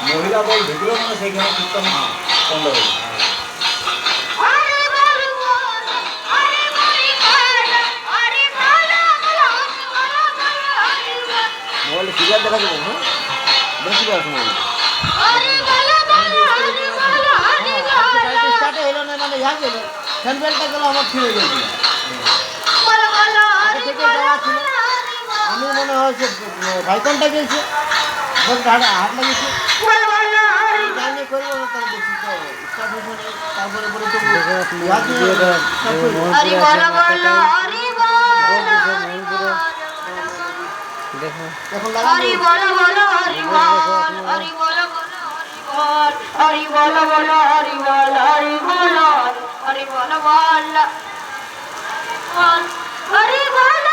মহিলা দল ঢুকলো মানে সেইখানে কীর্তন বন্ধ হয়ে যায়। মোবাইলে ক্লিয়ার দেখা যাবে না বেশি করে মোবাইল স্টার্ট হলো না মানে ইয়া গেল স্যাম্পেলটা গেল আমার ফিরে গেছিল থেকে যাওয়া ছিল আমি মনে হয় যে ভাইকনটা গেছে হাট লাগিয়েছে জানিয়ে করবো তার বেশি তো স্টার্ট হয়েছে তারপরে বলে তো দেখো হরি বল বল হরি বল হরি বল বল হরি বল বল হরি বল হরি বল হরি বল বল হরি বল